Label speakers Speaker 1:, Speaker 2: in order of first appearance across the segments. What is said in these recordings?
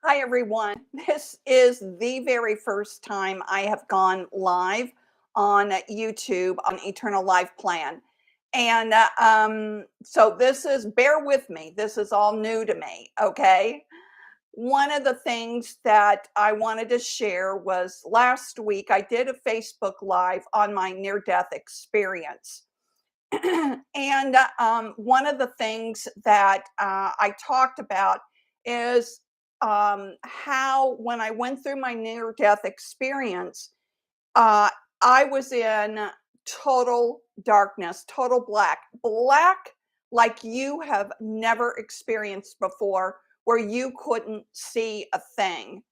Speaker 1: Hi, everyone. This is the very first time I have gone live on YouTube on Eternal Life Plan. So bear with me. This is all new to me. Okay. One of the things that I wanted to share was last week I did a Facebook Live on my near death experience. One of the things that I talked about is how, when I went through my near death experience, uh, I was in total darkness, total black like you have never experienced before, where you couldn't see a thing.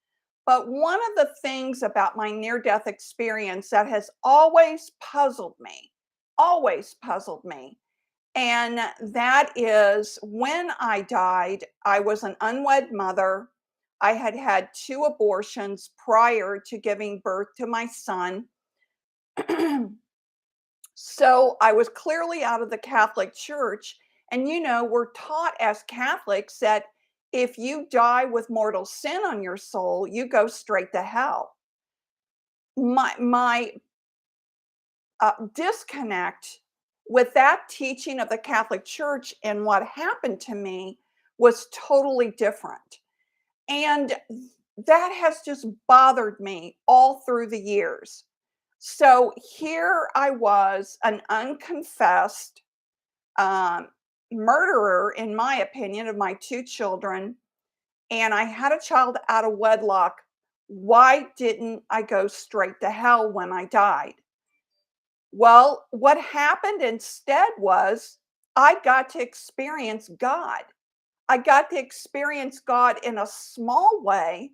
Speaker 1: But one of the things about my near death experience that has always puzzled me, and that is when I died, I was an unwed mother. I had had two abortions prior to giving birth to my son. So I was clearly out of the Catholic Church. And, we're taught as Catholics that if you die with mortal sin on your soul, you go straight to hell. My disconnect with that teaching of the Catholic Church and what happened to me was totally different. And that has just bothered me all through the years. So here I was, an unconfessed um, murderer, in my opinion, of my two children, and I had a child out of wedlock. Why didn't I go straight to hell when I died? Well, what happened instead was I got to experience God. I got to experience God in a small way,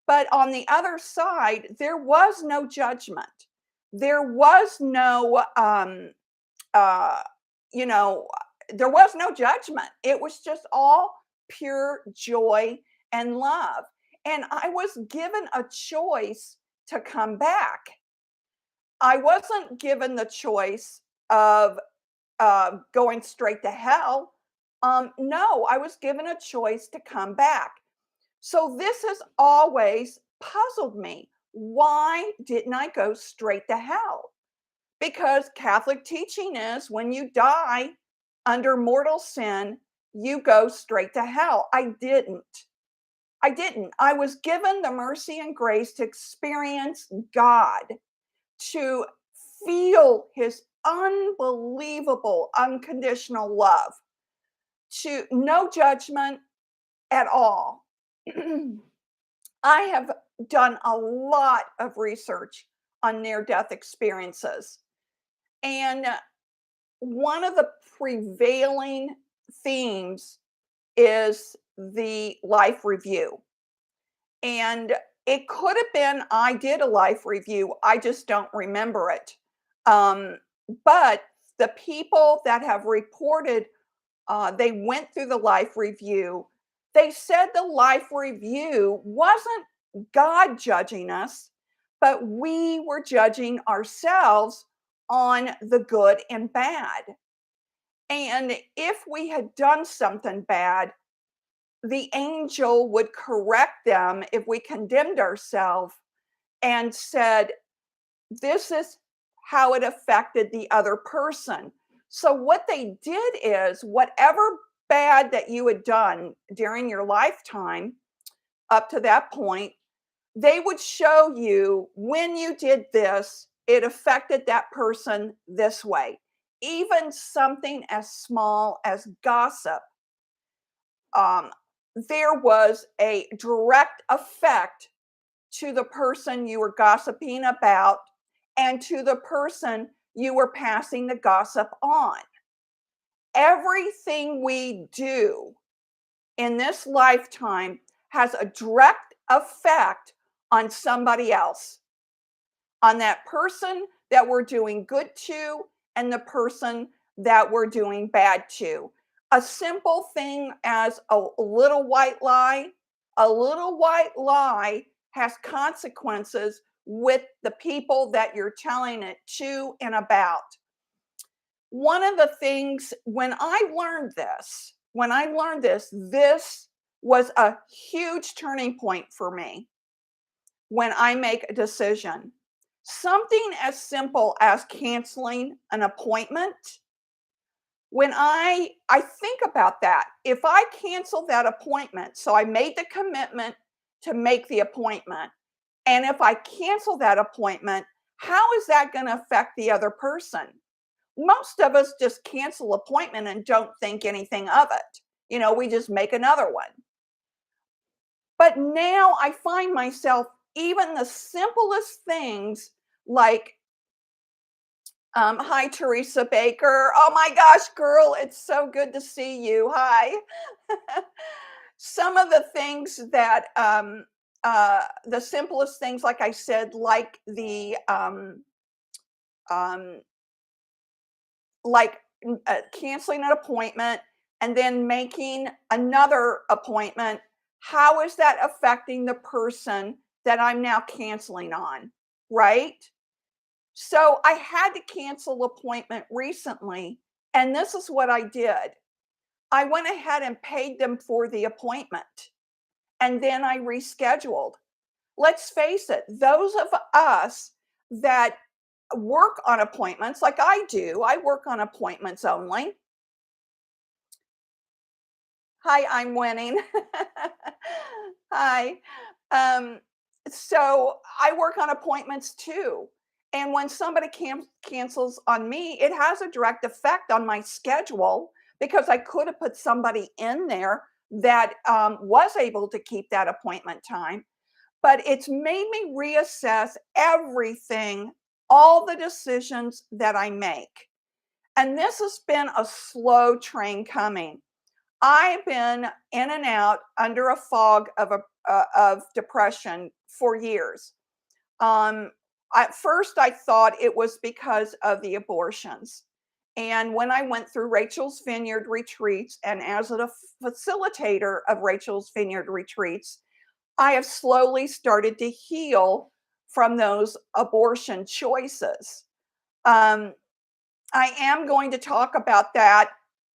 Speaker 1: but on the other side, there was no judgment. There was no, uh, you know, there was no judgment. It was just all pure joy and love. And I was given a choice to come back. I wasn't given the choice of going straight to hell. No, I was given a choice to come back. So this has always puzzled me. Why didn't I go straight to hell? Because Catholic teaching is when you die under mortal sin, you go straight to hell. I didn't. I was given the mercy and grace to experience God, to feel his unbelievable unconditional love, to no judgment at all. I have done a lot of research on near death experiences. And one of the prevailing themes is the life review. And it could have been I did a life review, I just don't remember it. Um, but the people that have reported they went through the life review, they said the life review wasn't God judging us, but we were judging ourselves on the good and bad. And if we had done something bad, the angel would correct them if we condemned ourselves and said, this is how it affected the other person. So, what they did is, whatever bad that you had done during your lifetime up to that point, they would show you when you did this, it affected that person this way. Even something as small as gossip, um, there was a direct effect to the person you were gossiping about and to the person you were passing the gossip on. Everything we do in this lifetime has a direct effect on somebody else, on that person that we're doing good to and the person that we're doing bad to. A simple thing as a little white lie, has consequences with the people that you're telling it to and about. One of the things when I learned this, this was a huge turning point for me when I make a decision. Something as simple as canceling an appointment. When I think about that, if I cancel that appointment, so I made the commitment to make the appointment, and if I cancel that appointment, how is that going to affect the other person? Most of us just cancel appointment and don't think anything of it. We just make another one. But now I find myself, even the simplest things like, hi, Teresa Baker. Oh my gosh, girl, it's so good to see you. Hi. Some of the things that, the simplest things, like I said, like um, like canceling an appointment and then making another appointment. How is that affecting the person that I'm now canceling on? Right? So I had to cancel appointment recently, and this is what I did. I went ahead and paid them for the appointment, and then I rescheduled. Let's face it, those of us that work on appointments like I do, I work on appointments only. Hi, I'm winning. Hi. Um, so I work on appointments too. And when somebody cancels on me, it has a direct effect on my schedule because I could have put somebody in there that was able to keep that appointment time. But it's made me reassess everything, all the decisions that I make. And this has been a slow train coming. I've been in and out under a fog of depression for years. Um, at first, I thought it was because of the abortions. And when I went through Rachel's Vineyard retreats, and as a facilitator of Rachel's Vineyard retreats, I have slowly started to heal from those abortion choices. Um, I am going to talk about that,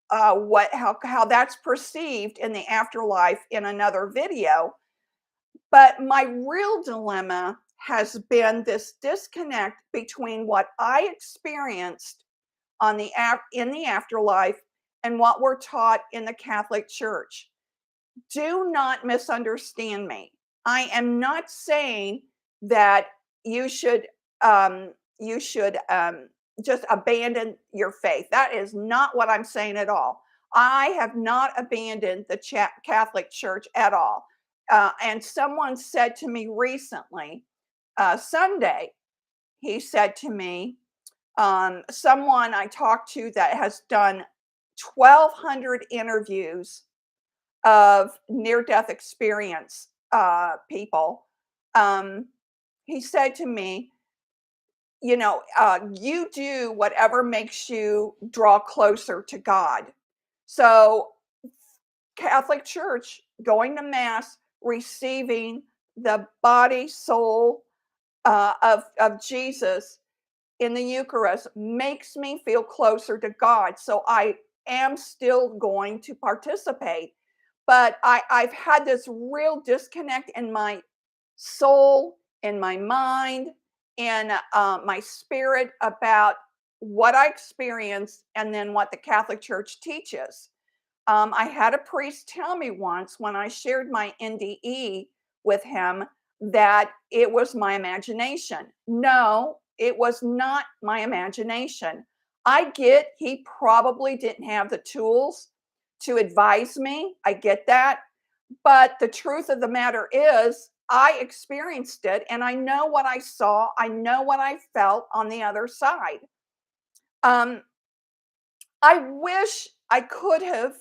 Speaker 1: how that's perceived in the afterlife in another video. But my real dilemma has been this disconnect between what I experienced in the afterlife and what we're taught in the Catholic Church. Do not misunderstand me. I am not saying that you should just abandon your faith. That is not what I'm saying at all. I have not abandoned the Catholic Church at all. And someone said to me recently, Sunday, he said to me, someone I talked to that has done 1,200 interviews of near death experience people. Um, he said to me, you do whatever makes you draw closer to God. So, Catholic Church, going to Mass, receiving the body, soul of Jesus in the Eucharist makes me feel closer to God. So, I am still going to participate. But I've had this real disconnect in my soul, in my mind, in my spirit about what I experienced and then what the Catholic Church teaches. I had a priest tell me once when I shared my NDE with him that it was my imagination. No, it was not my imagination. I get he probably didn't have the tools to advise me. I get that. But the truth of the matter is, I experienced it and I know what I saw. I know what I felt on the other side. Um, I wish I could have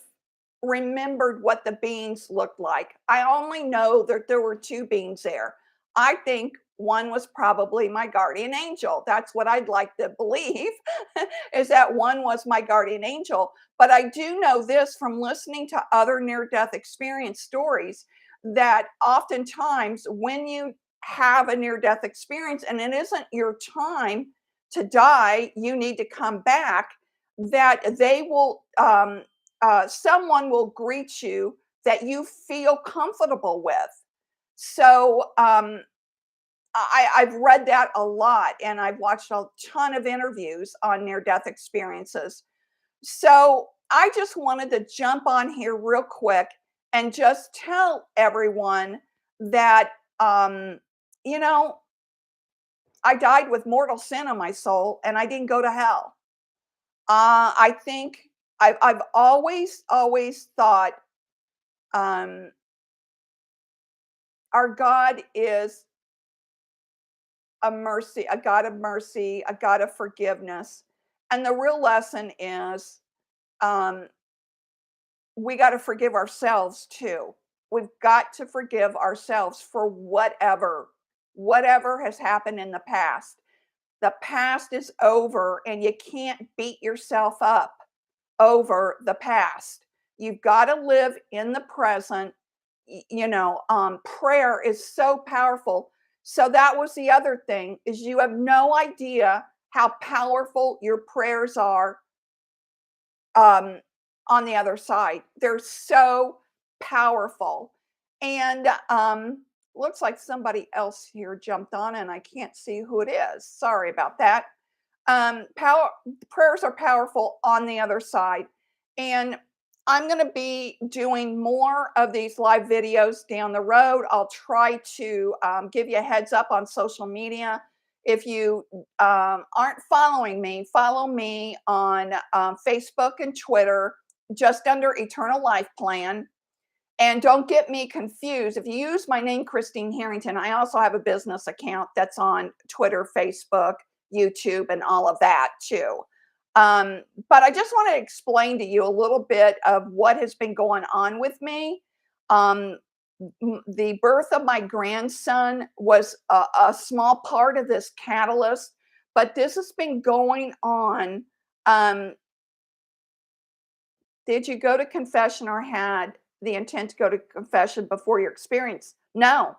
Speaker 1: remembered what the beings looked like. I only know that there were two beings there. I think one was probably my guardian angel. That's what I'd like to believe, is that one was my guardian angel. But I do know this from listening to other near death experience stories that oftentimes when you have a near death experience and it isn't your time to die, you need to come back, that they will someone will greet you that you feel comfortable with. So I've read that a lot, and I've watched a ton of interviews on near death experiences. So I just wanted to jump on here real quick and just tell everyone that, you know, I died with mortal sin on my soul and I didn't go to hell. I think I've always thought um, our God is a God of mercy, a God of forgiveness. And the real lesson is um, we got to forgive ourselves too. We've got to forgive ourselves for whatever has happened in the past. The past is over and you can't beat yourself up over the past. You've got to live in the present. Prayer is so powerful. So that was the other thing is you have no idea how powerful your prayers are um, on the other side. They're so powerful. And looks like somebody else here jumped on and I can't see who it is. Sorry about that. Power Prayers are powerful on the other side. And I'm going to be doing more of these live videos down the road. I'll try to give you a heads up on social media. If you aren't following me, follow me on Facebook and Twitter, just under Eternal Life Plan. And don't get me confused. If you use my name, Christine Harrington, I also have a business account that's on Twitter, Facebook, YouTube, and all of that too. But I just want to explain to you a little bit of what has been going on with me. Um, the birth of my grandson was a small part of this catalyst, but this has been going on. Um, did you go to confession or had the intent to go to confession before your experience? No,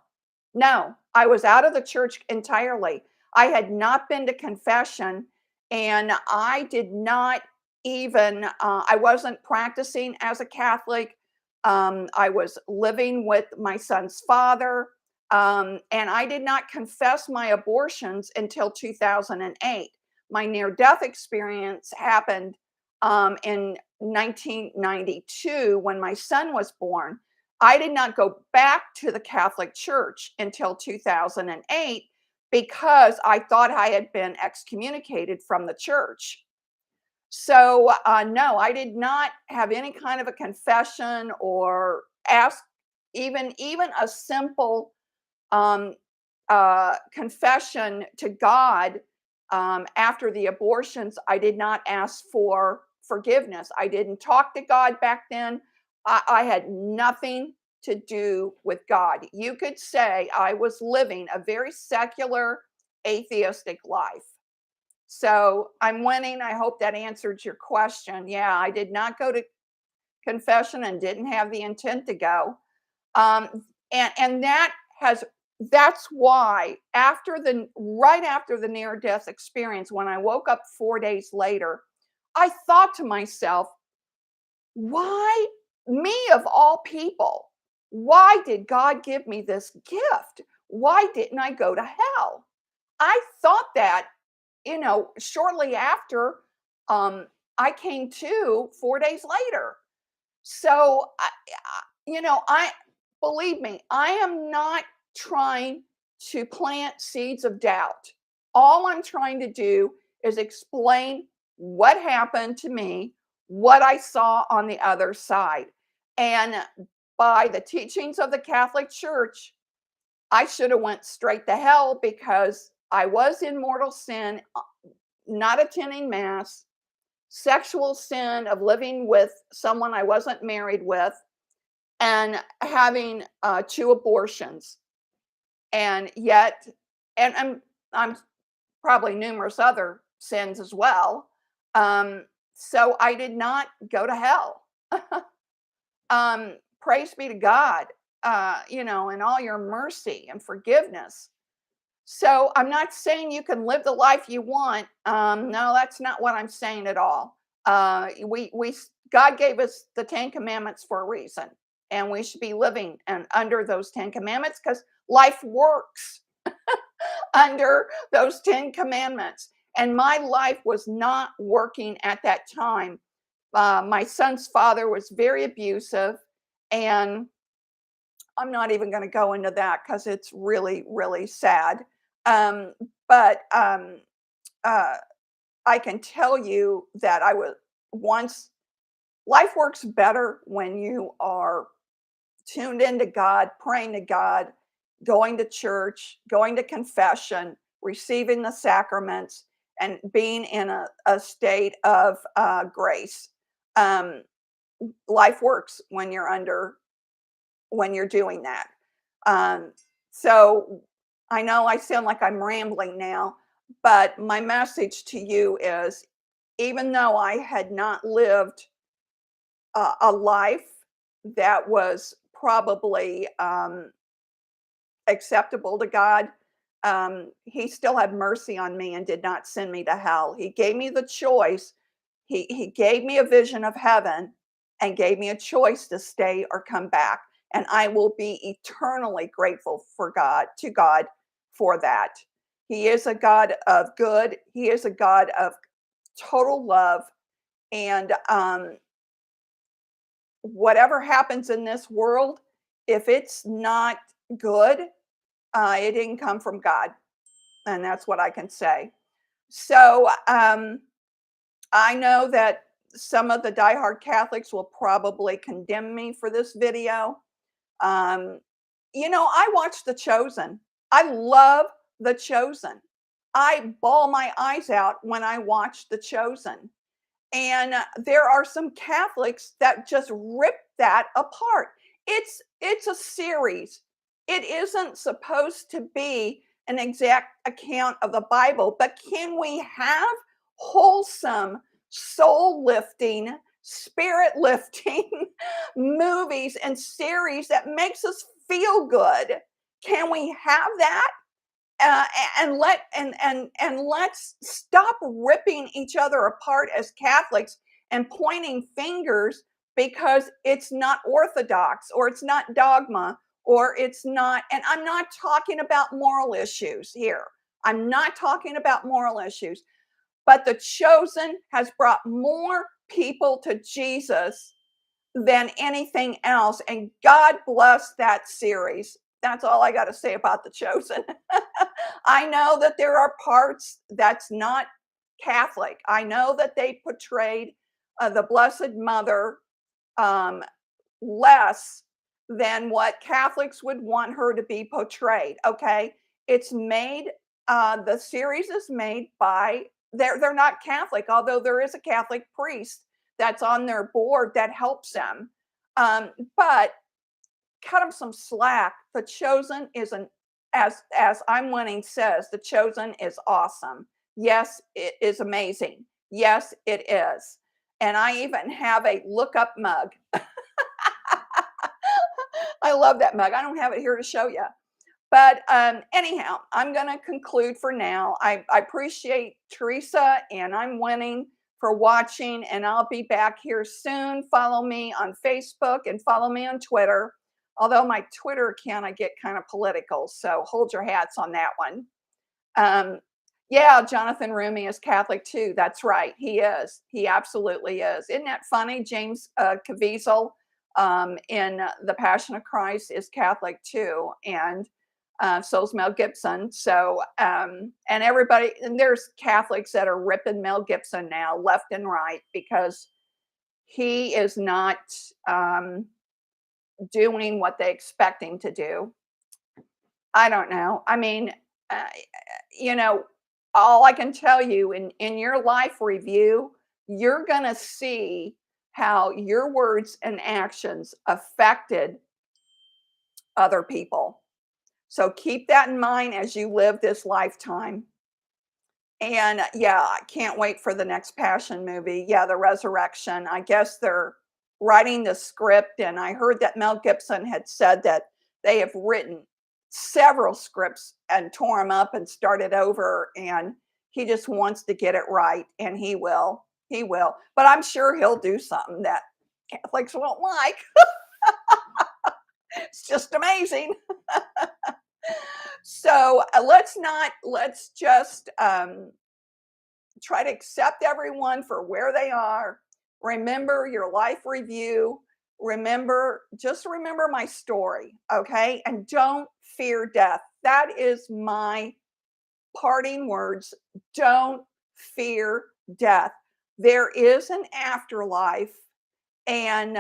Speaker 1: no. I was out of the church entirely. I had not been to confession and I did not even, I wasn't practicing as a Catholic. I was living with my son's father. And I did not confess my abortions until 2008. My near death experience happened in 1992 when my son was born. I did not go back to the Catholic Church until 2008 because I thought I had been excommunicated from the church. So, no, I did not have any kind of a confession or ask even a simple um, confession to God after the abortions. I did not ask for forgiveness. I didn't talk to God back then. I had nothing to do with God. You could say I was living a very secular, atheistic life. So I'm winning. I hope that answered your question. Yeah, I did not go to confession and didn't have the intent to go. And that's why right after the near death experience, when I woke up 4 days later, I thought to myself, why me of all people? Why did God give me this gift? Why didn't I go to hell? I thought that, shortly after um, I came to 4 days later. So, I believe me, I am not trying to plant seeds of doubt. All I'm trying to do is explain what happened to me, what I saw on the other side. And by the teachings of the Catholic Church, I should have went straight to hell because I was in mortal sin, not attending mass, sexual sin of living with someone I wasn't married with, and having 2 abortions. And yet, and I'm probably numerous other sins as well. So I did not go to hell. Praise be to God, in all your mercy and forgiveness. So I'm not saying you can live the life you want. No, that's not what I'm saying at all. We God gave us the 10 Commandments for a reason, and we should be living and under those 10 commandments because life works under those 10 commandments. And my life was not working at that time. My son's father was very abusive, and I'm not even going to go into that because it's really, really sad. But uh, I can tell you that I was once, life works better when you are tuned into God, praying to God, going to church, going to confession, receiving the sacraments, and being in a state of grace. Um, Life works when you're doing that. Um, so I know I sound like I'm rambling now, but my message to you is, even though I had not lived a life that was probably acceptable to God, he still had mercy on me and did not send me to hell. He gave me the choice. He gave me a vision of heaven and gave me a choice to stay or come back. And I will be eternally grateful for God, to God, for that. He is a God of good. He is a God of total love. And whatever happens in this world, if it's not good, it didn't come from God. And that's what I can say. So I know that some of the diehard Catholics will probably condemn me for this video. Um, I watch The Chosen. I love The Chosen. I bawl my eyes out when I watch The Chosen. And there are some Catholics that just rip that apart. It's a series. It isn't supposed to be an exact account of the Bible, but can we have wholesome, soul lifting, spirit lifting movies and series that makes us feel good? Can we have that? uh, and let's stop ripping each other apart as Catholics and pointing fingers because it's not orthodox or it's not dogma or it's not. And I'm not talking about moral issues here. I'm not talking about moral issues, but The Chosen has brought more people to Jesus than anything else. And God bless that series. That's all I got to say about The Chosen. I know that there are parts that's not Catholic. I know that they portrayed the Blessed Mother um, less than what Catholics would want her to be portrayed. Okay, it's made. The series is made by. They're not Catholic, although there is a Catholic priest that's on their board that helps them. But cut them some slack. The Chosen is an as I'm winning says, The Chosen is awesome. Yes, it is amazing. Yes, it is. And I even have a look up mug. I love that mug. I don't have it here to show you. But anyhow, I'm going to conclude for now. I appreciate Teresa and I'm winning for watching, and I'll be back here soon. Follow me on Facebook and follow me on Twitter. Although my Twitter account, I get kind of political, so hold your hats on that one. Um, yeah, Jonathan Rumi is Catholic too. That's right. He is. He absolutely is. Isn't that funny? James Caviezel in The Passion of Christ is Catholic too. And so's Mel Gibson. So, and everybody, and there's Catholics that are ripping Mel Gibson now, left and right, because he is not doing what they expect him to do. I don't know. I mean, uh, you know, all I can tell you in your life review, you're going to see how your words and actions affected other people. So keep that in mind as you live this lifetime. And yeah, I can't wait for the next Passion movie. Yeah, the resurrection. I guess they're writing the script. And I heard that Mel Gibson had said that they have written several scripts and tore them up and started over. And he just wants to get it right. And he will. He will. But I'm sure he'll do something that Catholics won't like. It's just amazing. So let's just try to accept everyone for where they are. Remember your life review. Just remember my story, okay? And don't fear death. That is my parting words. Don't fear death. There is an afterlife, and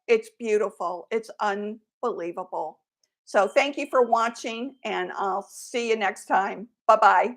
Speaker 1: it's beautiful. It's unbelievable. So thank you for watching, and I'll see you next time. Bye bye.